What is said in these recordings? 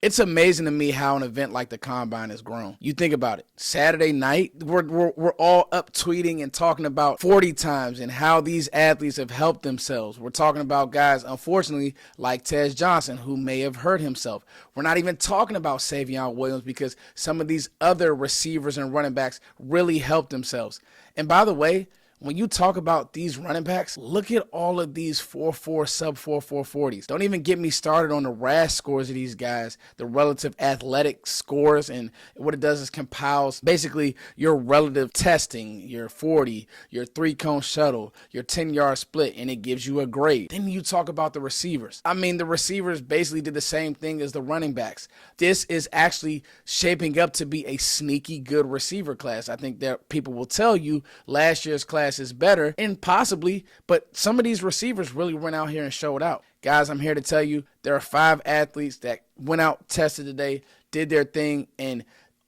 It's amazing to me how an event like the Combine has grown. You think about it. Saturday night, we're all up tweeting and talking about 40 times and how these athletes have helped themselves. We're talking about guys, unfortunately, like Tej Johnson, who may have hurt himself. We're not even talking about Savion Williams because some of these other receivers and running backs really helped themselves. And by the way, when you talk about these running backs, look at all of these 4.4, sub 4.4 40s. Don't even get me started on the RAS scores of these guys, the relative athletic scores, and what it does is compiles basically your relative testing, your 40, your 3-cone shuttle, your 10-yard split, and it gives you a grade. Then you talk about the receivers. I mean, the receivers basically did the same thing as the running backs. This is actually shaping up to be a sneaky good receiver class. I think that people will tell you last year's class is better, and possibly, but some of these receivers really went out here and showed out. Guys, I'm here to tell you there are 5 athletes that went out, tested today, did their thing, and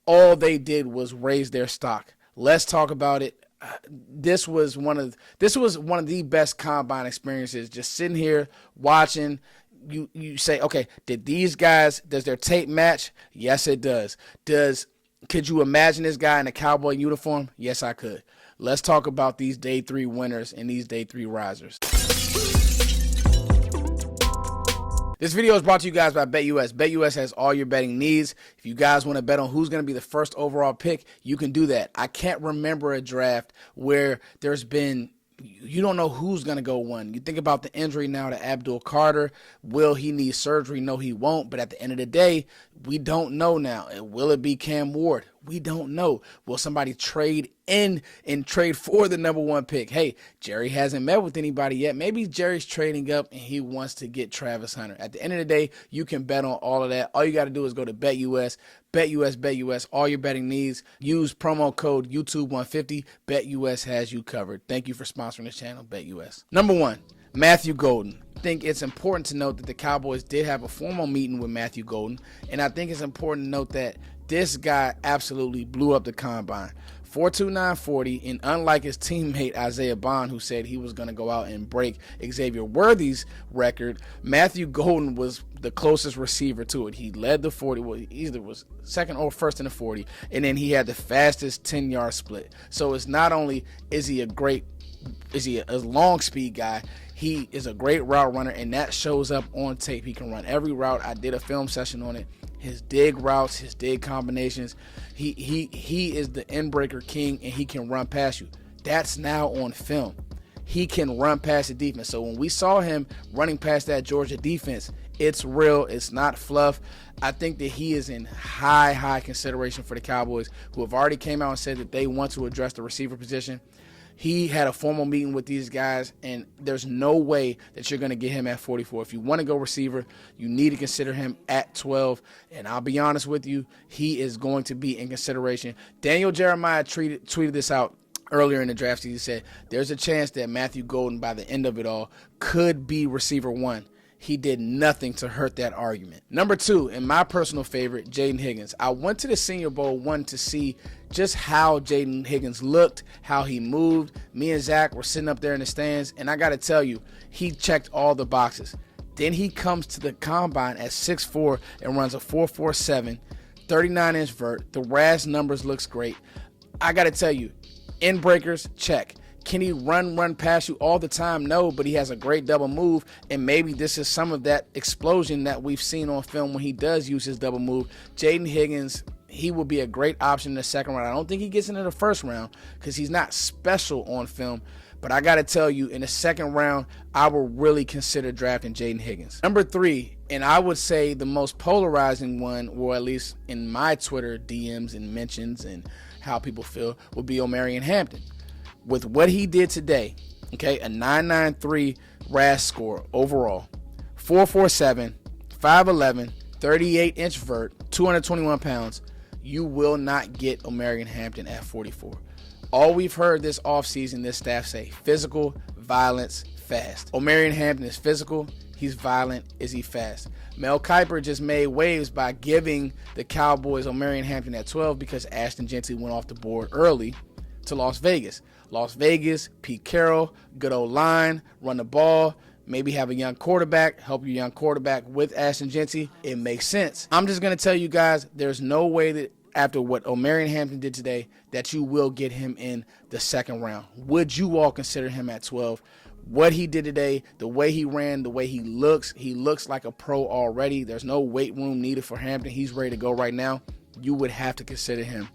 all they did was raise their stock. Let's talk about it. This was one of the best combine experiences. Just sitting here watching. You say, okay, does their tape match? Yes, it does. Could you imagine this guy in a Cowboy uniform? Yes, I could. Let's talk about these day 3 winners and these day 3 risers. This video is brought to you guys by BetUS. BetUS has all your betting needs. If you guys want to bet on who's going to be the first overall pick, you can do that. I can't remember a draft where there's been you don't know who's going to go 1. You think about the injury now to Abdul Carter. Will he need surgery? No, he won't. But at the end of the day, we don't know now. Will it be Cam Ward? We don't know. Will somebody trade in and trade for the number 1 pick? Hey, Jerry hasn't met with anybody yet. Maybe Jerry's trading up and he wants to get Travis Hunter. At the end of the day, you can bet on all of that. All you got to do is go to BetUS. BetUS, all your betting needs. Use promo code YouTube150. BetUS has you covered. Thank you for sponsoring this channel, BetUS. Number 1, Matthew Golden. I think it's important to note that the Cowboys did have a formal meeting with Matthew Golden, and I think it's important to note that this guy absolutely blew up the combine. 4.29 40, and unlike his teammate Isaiah Bond, who said he was going to go out and break Xavier Worthy's record, Matthew Golden was the closest receiver to it. He led the 40, well, he either was second or first in the 40, and then he had the fastest 10-yard split. So it's not only is he a long speed guy, he is a great route runner, and that shows up on tape. He can run every route. I did a film session on it. His dig routes, his dig combinations, he is the end breaker king, and he can run past you. That's now on film. He can run past the defense. So when we saw him running past that Georgia defense, it's real. It's not fluff. I think that he is in high consideration for the Cowboys, who have already came out and said that they want to address the receiver position. He had a formal meeting with these guys, and there's no way that you're going to get him at 44. If you want to go receiver, you need to consider him at 12. And I'll be honest with you, he is going to be in consideration. Daniel Jeremiah tweeted this out earlier in the draft season. He said there's a chance that Matthew Golden, by the end of it all, could be receiver 1. He did nothing to hurt that argument. Number 2, and my personal favorite, Jaden Higgins. I went to the Senior Bowl 1 to see just how Jaden Higgins looked, how he moved. Me and Zach were sitting up there in the stands, and I got to tell you, he checked all the boxes. Then he comes to the combine at 6'4" and runs a 4.47, 39-inch vert. The RAS numbers looks great. I got to tell you, end breakers, check. Can he run past you all the time? No, but he has a great double move, and maybe this is some of that explosion that we've seen on film when he does use his double move. Jaden Higgins, he will be a great option in the second round. I don't think he gets into the first round because he's not special on film, but I got to tell you, in the second round, I will really consider drafting Jaden Higgins. Number 3, and I would say the most polarizing one, or at least in my Twitter DMs and mentions and how people feel, would be Omarion Hampton. With what he did today, okay, a 9.93 RAS score overall, 4.47, 5'11", 38-inch vert, 221 pounds, you will not get Omarion Hampton at 44. All we've heard this offseason, this staff say, physical, violence, fast. Omarion Hampton is physical, he's violent, is he fast? Mel Kiper just made waves by giving the Cowboys Omarion Hampton at 12 because Ashton Jeanty went off the board early to Las Vegas. Las Vegas, Pete Carroll, good old line, run the ball. maybe have a young quarterback, help your young quarterback with Ashton Jeanty. It makes sense. I'm just going to tell you guys, there's no way that after what Omarion Hampton did today that you will get him in the second round. Would you all consider him at 12? What he did today, the way he ran, the way he looks like a pro already. There's no weight room needed for Hampton. He's ready to go right now. You would have to consider him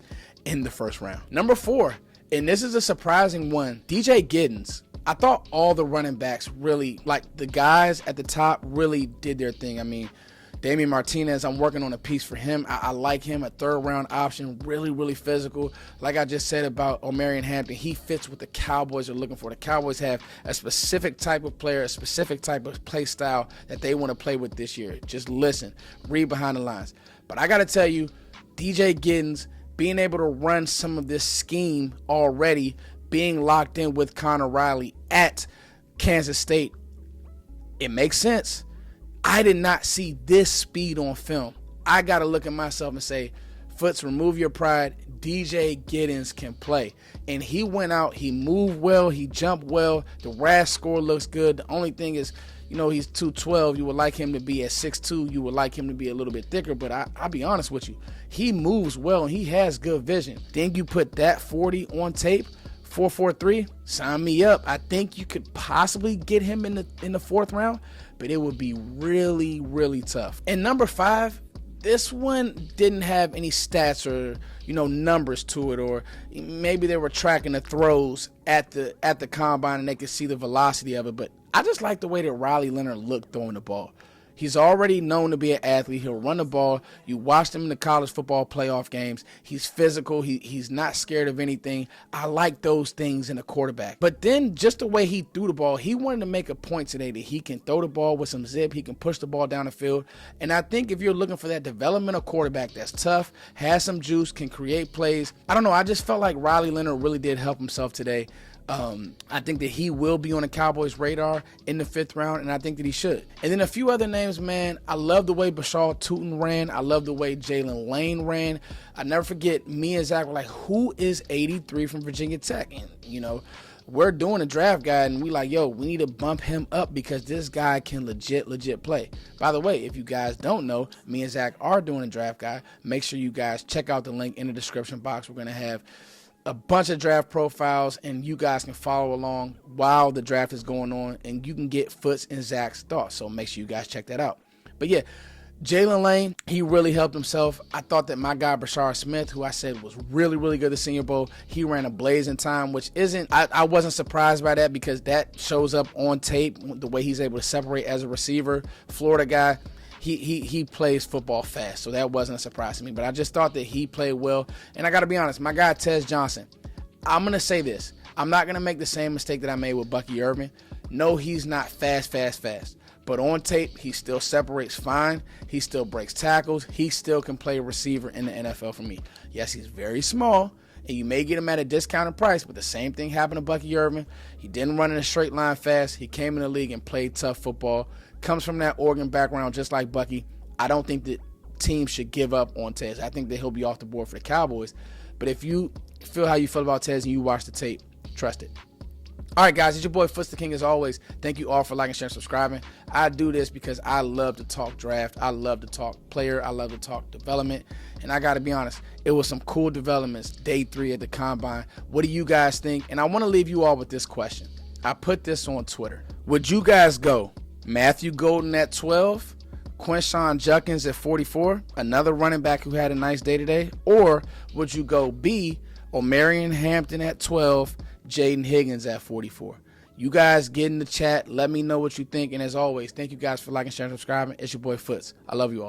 in the first round. Number 4, and this is a surprising one, DJ Giddens. I thought all the running backs really, like the guys at the top really did their thing. I mean, Damian Martinez, I'm working on a piece for him. I like him, a third-round option, really, really physical. Like I just said about Omarion Hampton, he fits what the Cowboys are looking for. The Cowboys have a specific type of player, a specific type of play style that they want to play with this year. Just listen, read behind the lines. But I got to tell you, DJ Giddens, being able to run some of this scheme already, being locked in with Connor Riley at Kansas State, it makes sense. I did not see this speed on film. I got to look at myself and say, Foots, remove your pride. DJ Giddens can play. And he went out, he moved well, he jumped well. The RAS score looks good. The only thing is, you know, he's 212. You would like him to be at 6'2". You would like him to be a little bit thicker. But I'll be honest with you. He moves well and he has good vision. Then you put that 40 on tape, 4.43, sign me up. I think you could possibly get him in the fourth round, but it would be really, really tough. And number 5, this one didn't have any stats or, you know, numbers to it, or maybe they were tracking the throws at the combine and they could see the velocity of it. But I just like the way that Riley Leonard looked throwing the ball. He's already known to be an athlete. He'll run the ball. You watched him in the college football playoff games. He's physical. He's not scared of anything. I like those things in a quarterback. But then just the way he threw the ball, he wanted to make a point today that he can throw the ball with some zip. He can push the ball down the field. And I think if you're looking for that developmental quarterback that's tough, has some juice, can create plays, I don't know. I just felt like Riley Leonard really did help himself today. I think that he will be on the Cowboys' radar in the 5th round, and I think that he should. And then a few other names, man. I love the way Bashar Tootin ran. I love the way Jalen Lane ran. I never forget, me and Zach were like, who is 83 from Virginia Tech? And, you know, we're doing a draft guide, and we like, yo, we need to bump him up because this guy can legit play. By the way, if you guys don't know, me and Zach are doing a draft guide. Make sure you guys check out the link in the description box. We're going to have a bunch of draft profiles, and you guys can follow along while the draft is going on, and you can get Foots and Zach's thoughts. So make sure you guys check that out. But yeah, Jalen Lane, he really helped himself. I thought that my guy Brashard Smith, who I said was really, really good at Senior Bowl, he ran a blazing time, which isn't, I wasn't surprised by that because that shows up on tape, the way he's able to separate as a receiver. Florida guy. He plays football fast, so that wasn't a surprise to me. But I just thought that he played well. And I got to be honest, my guy Tez Johnson, I'm going to say this. I'm not going to make the same mistake that I made with Bucky Irvin. No, he's not fast. But on tape, he still separates fine. He still breaks tackles. He still can play receiver in the NFL for me. Yes, he's very small, and you may get him at a discounted price, but the same thing happened to Bucky Irvin. He didn't run in a straight line fast. He came in the league and played tough football. Comes from that Oregon background just like Bucky. I don't think that teams should give up on Tez. I think that he'll be off the board for the Cowboys. But if you feel how you feel about Tez and you watch the tape, trust it. All right, guys, it's your boy Footsdaking as always. Thank you all for liking, sharing, subscribing. I do this because I love to talk draft. I love to talk player. I love to talk development. And I got to be honest, it was some cool developments day 3 at the Combine. What do you guys think? And I want to leave you all with this question. I put this on Twitter. Would you guys go Matthew Golden at 12, Quinshon Judkins at 44, another running back who had a nice day today? Or would you go B, Omarion Hampton at 12, Jaden Higgins at 44? You guys get in the chat. Let me know what you think. And as always, thank you guys for liking, sharing, subscribing. It's your boy Foots. I love you all.